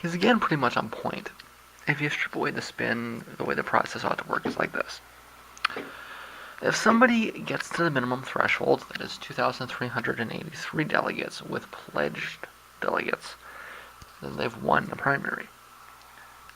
he's again pretty much on point. If you strip away the spin, the way the process ought to work is like this. If somebody gets to the minimum threshold, that is 2,383 delegates with pledged delegates, then they've won the primary.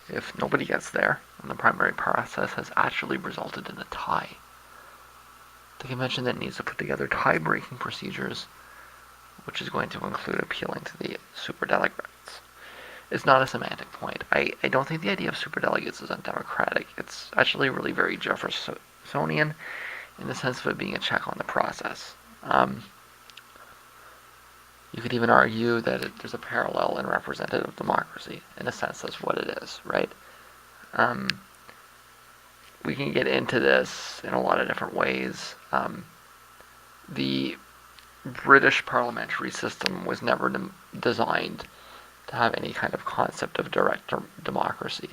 If nobody gets there, then the primary process has actually resulted in a tie. The convention then needs to put together tie-breaking procedures, which is going to include appealing to the superdelegates. It's not a semantic point. I don't think the idea of superdelegates is undemocratic. It's actually really very Jeffersonian in the sense of it being a check on the process. You could even argue that there's a parallel in representative democracy. In a sense, that's what it is, right? We can get into this in a lot of different ways. The British parliamentary system was never designed to have any kind of concept of direct democracy.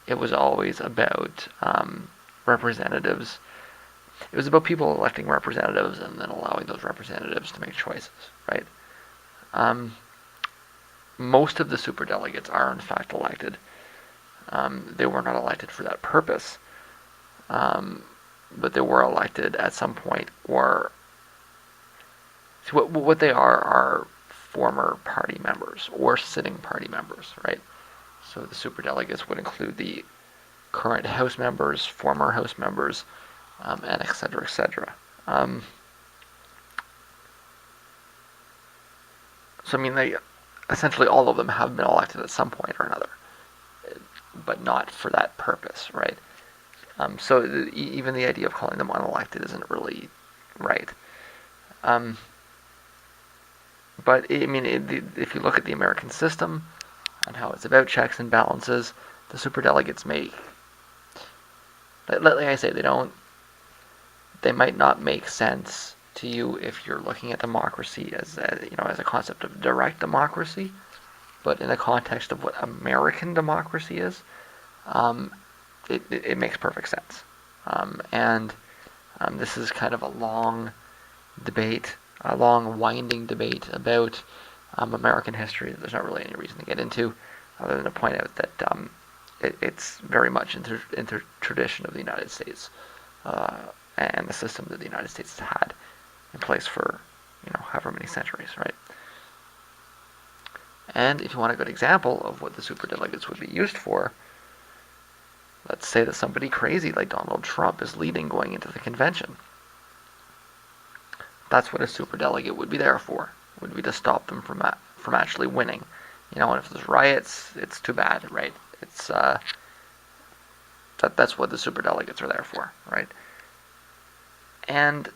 It was always about representatives. It was about people electing representatives and then allowing those representatives to make choices, right? Most of the superdelegates are in fact elected. They were not elected for that purpose, but they were elected at some point. Or so what they are former party members or sitting party members, right? So the superdelegates would include the current House members, former House members, and et cetera, et cetera. So I mean, they essentially all of them have been elected at some point or another, but not for that purpose, right? So even the idea of calling them unelected isn't really right. But I mean, if you look at the American system and how it's about checks and balances, the superdelegates make, like I say, they might not make sense to you if you're looking at democracy as a concept of direct democracy, but in the context of what American democracy is, it makes perfect sense. And this is kind of a long debate, a long winding debate about American history that there's not really any reason to get into, other than to point out that it's very much in the tradition of the United States and the system that the United States has had in place for however many centuries, right? And if you want a good example of what the superdelegates would be used for, let's say that somebody crazy like Donald Trump is leading going into the convention. That's what a superdelegate would be there for. Would be to stop them from actually winning. And if there's riots, it's too bad, right? It's that's what the superdelegates are there for, right? And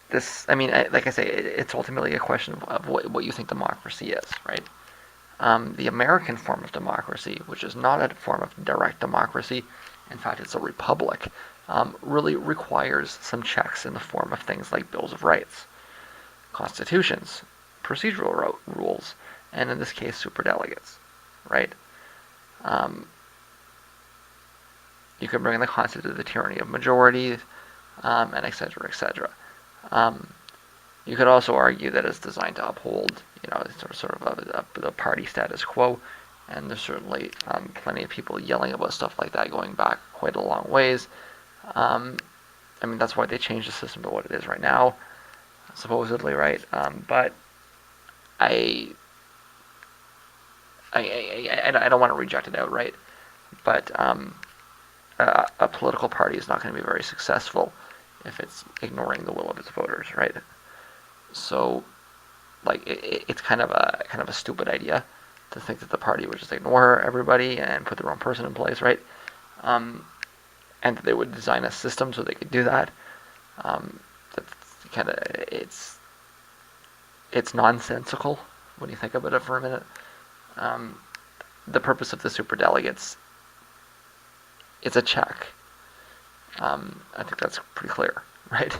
this, I mean, like I say, it's ultimately a question of what you think democracy is, right? The American form of democracy, which is not a form of direct democracy, in fact, it's a republic, really requires some checks in the form of things like bills of rights, constitutions, procedural rules, and in this case, superdelegates, right? You can bring the concept of the tyranny of majorities, and et cetera, et cetera. You could also argue that it's designed to uphold, sort of the party status quo, and there's certainly plenty of people yelling about stuff like that going back quite a long ways. I mean, that's why they changed the system to what it is right now, supposedly, right? But I don't want to reject it outright, but a political party is not going to be very successful if it's ignoring the will of its voters, right? So, like, it's kind of a stupid idea to think that the party would just ignore everybody and put their own person in place, right? And that they would design a system so they could do that. That's kind of it's nonsensical when you think about it for a minute. The purpose of the superdelegates is a check. I think that's pretty clear, right?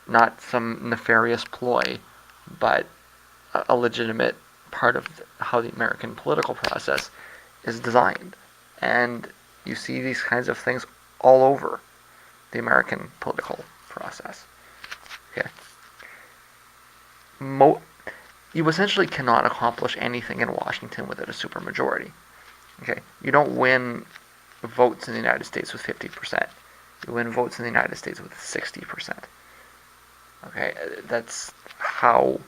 Not some nefarious ploy, but a legitimate part of how the American political process is designed. And you see these kinds of things all over the American political process. Okay. you essentially cannot accomplish anything in Washington without a supermajority. Okay, you don't win votes in the United States with 50%. You win votes in the United States with 60%. Okay, that's how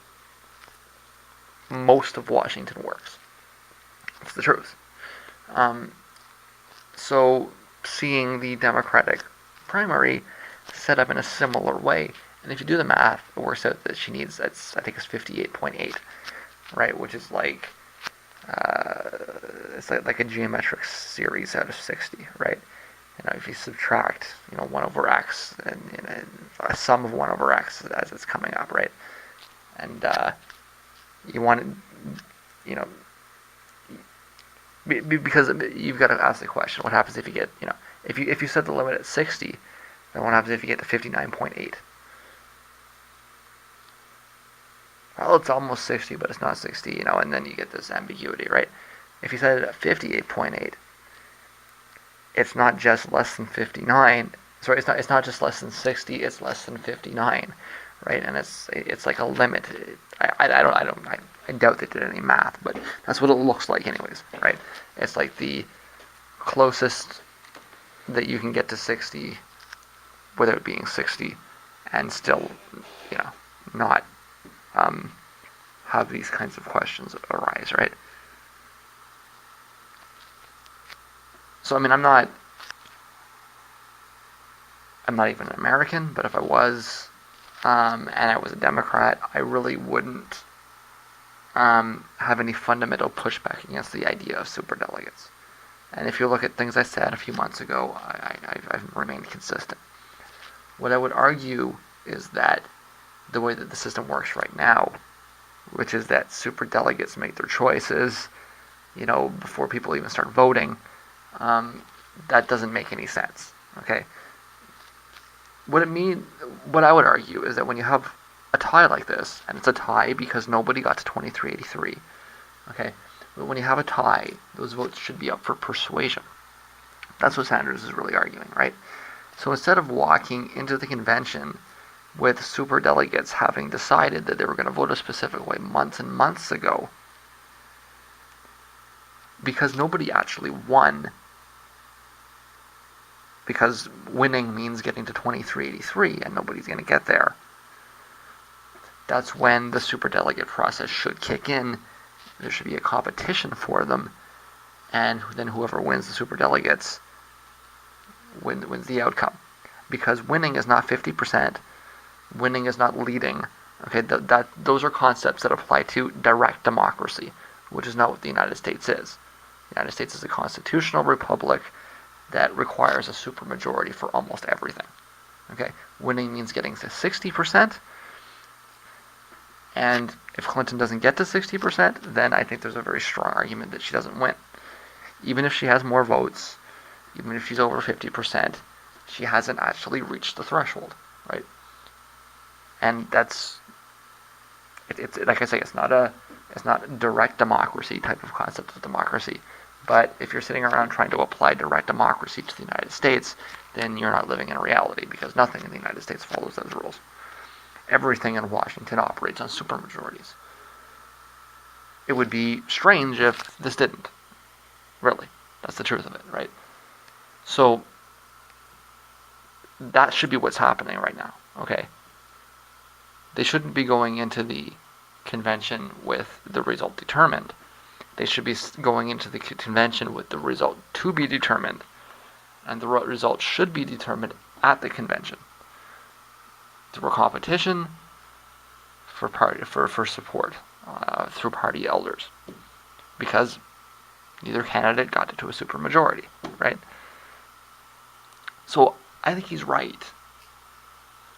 most of Washington works. It's the truth. Um, so seeing the Democratic primary set up in a similar way, and if you do the math, it works out that she needs, I think it's 58.8, right, which is like, it's like a geometric series out of 60, right? If you subtract, 1 over x, and a sum of 1 over x as it's coming up, right? And you want to, because you've got to ask the question: what happens if you get, if you set the limit at 60, then what happens if you get to 59.8? Well, it's almost 60, but it's not 60, and then you get this ambiguity, right? If you set it at 58.8, it's not just less than 59. Sorry, it's not just less than 60. It's less than 59, right? And it's like a limit. I doubt they did any math, but that's what it looks like, anyways, right? It's like the closest that you can get to 60 without being 60, and still, not have these kinds of questions arise, right? So, I'm not even an American, but if I was, and I was a Democrat, I really wouldn't have any fundamental pushback against the idea of superdelegates. And if you look at things I said a few months ago, I've remained consistent. What I would argue is that the way that the system works right now, which is that superdelegates make their choices, before people even start voting, that doesn't make any sense. Okay. What I would argue is that when you have a tie like this, and it's a tie because nobody got to 2383, okay, but when you have a tie, those votes should be up for persuasion. That's what Sanders is really arguing, right? So instead of walking into the convention with superdelegates having decided that they were going to vote a specific way months and months ago, because nobody actually won, because winning means getting to 2383, and nobody's going to get there, that's when the superdelegate process should kick in. There should be a competition for them, and then whoever wins the superdelegates wins the outcome. Because winning is not 50%, winning is not leading. Okay, those are concepts that apply to direct democracy, which is not what the United States is. The United States is a constitutional republic that requires a supermajority for almost everything. Okay, winning means getting to 60%, and if Clinton doesn't get to 60%, then I think there's a very strong argument that she doesn't win. Even if she has more votes, even if she's over 50%, she hasn't actually reached the threshold, right? And it's like I say, it's not a direct democracy type of concept of democracy. But if you're sitting around trying to apply direct democracy to the United States, then you're not living in reality, because nothing in the United States follows those rules. Everything in Washington operates on supermajorities. It would be strange if this didn't. Really. That's the truth of it, right? So that should be what's happening right now, okay? They shouldn't be going into the convention with the result determined. They should be going into the convention with the result to be determined, and the result should be determined at the convention through a competition for support through party elders, because neither candidate got to a supermajority, right? So I think he's right.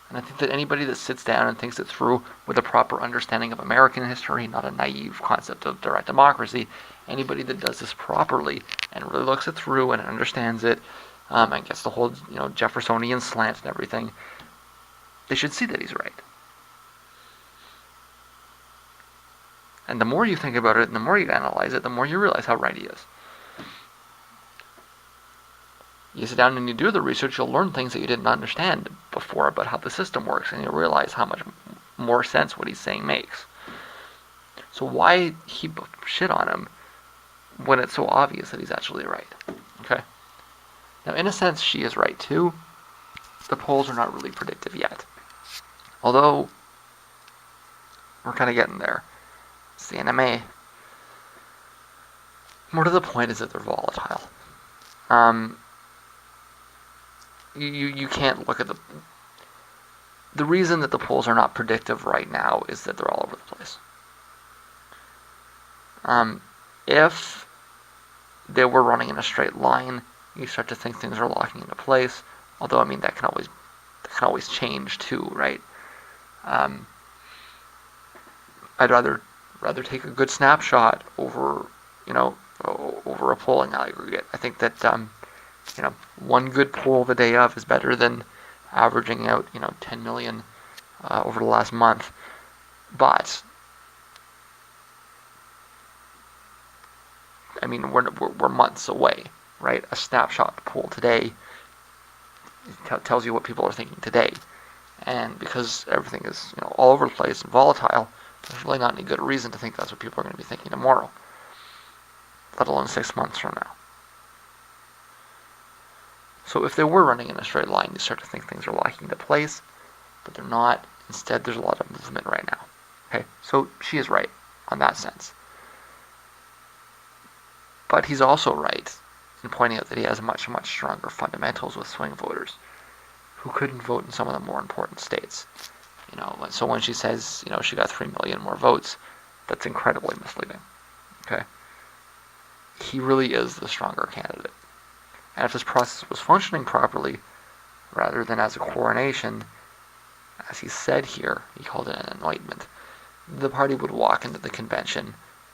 And I think that anybody that sits down and thinks it through with a proper understanding of American history, not a naive concept of direct democracy, anybody that does this properly and really looks it through and understands it, and gets the whole Jeffersonian slant and everything, they should see that he's right. And the more you think about it and the more you analyze it, the more you realize how right he is. You sit down and you do the research, you'll learn things that you didn't understand before about how the system works, and you'll realize how much more sense what he's saying makes. So why heap shit on him when it's so obvious that he's actually right? Okay. Now, in a sense, she is right too. The polls are not really predictive yet. Although, we're kind of getting there. It's the NMA. More to the point is that they're volatile. You can't look at the reason that the polls are not predictive right now is that they're all over the place. If they were running in a straight line, you start to think things are locking into place. Although, I mean, that can always change too, right? I'd rather take a good snapshot over a polling aggregate. I think that one good poll the day of is better than averaging out 10 million over the last month. But I mean, we're months away, right? A snapshot poll today tells you what people are thinking today, and because everything is all over the place and volatile, there's really not any good reason to think that's what people are going to be thinking tomorrow, let alone 6 months from now. So if they were running in a straight line, you start to think things are locking into place, but they're not. Instead, there's a lot of movement right now. Okay, so she is right on that sense. But he's also right in pointing out that he has much, much stronger fundamentals with swing voters who couldn't vote in some of the more important states. So when she says, she got 3 million more votes, that's incredibly misleading. Okay? He really is the stronger candidate. And if this process was functioning properly, rather than as a coronation, as he said here, he called it an anointment, the party would walk into the convention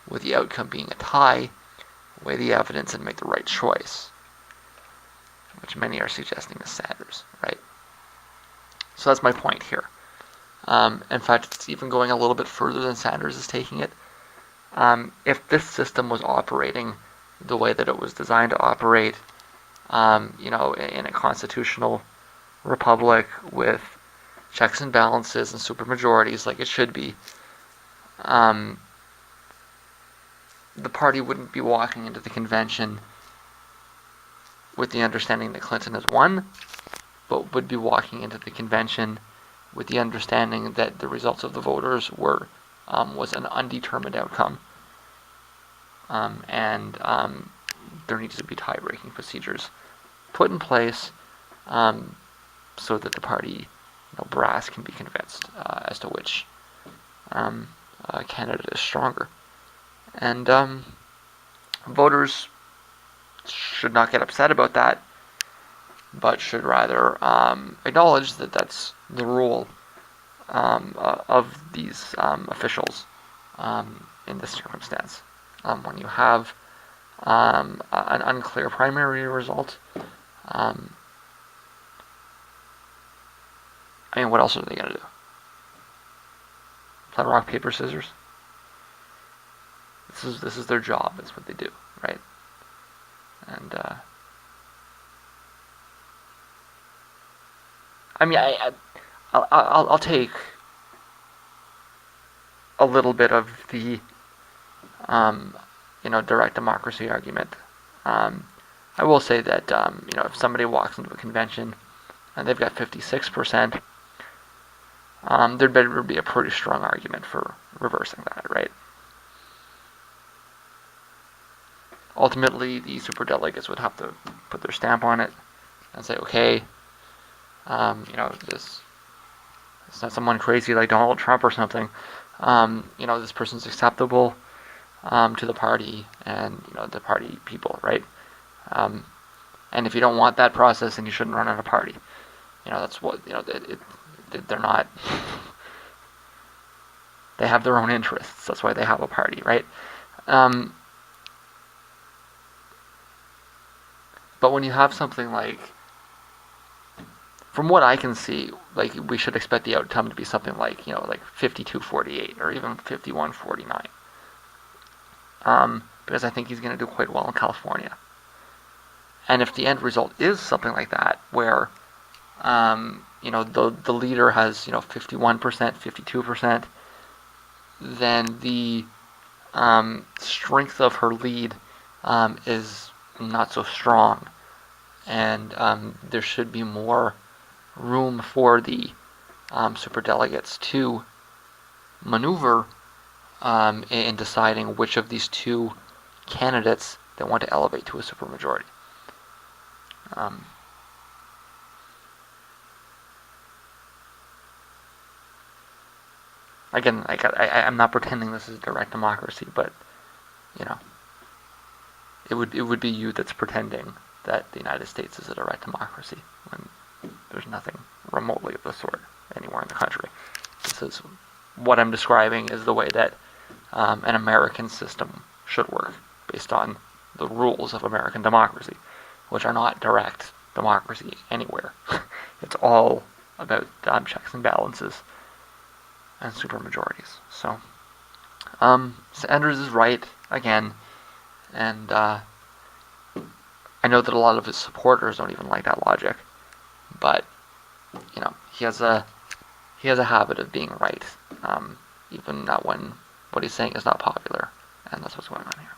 with the outcome being a tie, weigh the evidence, and make the right choice, which many are suggesting is Sanders, right? So that's my point here. In fact, it's even going a little bit further than Sanders is taking it. If this system was operating the way that it was designed to operate, in a constitutional republic with checks and balances and supermajorities like it should be, the party wouldn't be walking into the convention with the understanding that Clinton has won, but would be walking into the convention with the understanding that the results of the voters was an undetermined outcome, and there needs to be tie-breaking procedures put in place so that the party brass can be convinced as to which candidate is stronger. And voters should not get upset about that, but should rather acknowledge that that's the role of these officials in this circumstance. When you have an unclear primary result, what else are they going to do? Play rock, paper, scissors? This is their job. It's what they do, right? And I'll take a little bit of the direct democracy argument. I will say that if somebody walks into a convention and they've got 56%, there'd better be a pretty strong argument for reversing that, right? Ultimately, the superdelegates would have to put their stamp on it and say, okay, this it's not someone crazy like Donald Trump or something. This person's acceptable to the party and the party people, right? And if you don't want that process, then you shouldn't run on a party. That's what they're not. They have their own interests. That's why they have a party, right? But when you have something like, from what I can see, like we should expect the outcome to be something like 52-48 or even 51-49, because I think he's going to do quite well in California. And if the end result is something like that, where the leader has 51%, 52%, then the strength of her lead is not so strong, and there should be more room for the superdelegates to maneuver in deciding which of these two candidates they want to elevate to a supermajority. Again, I'm not pretending this is direct democracy, but you know, it would be you that's pretending that the United States is a direct democracy when there's nothing remotely of the sort anywhere in the country. This is what I'm describing is the way that an American system should work based on the rules of American democracy, which are not direct democracy anywhere. It's all about checks and balances and supermajorities. So Sanders is right again, and I know that a lot of his supporters don't even like that logic, but he has a habit of being right, even when what he's saying is not popular, and that's what's going on here.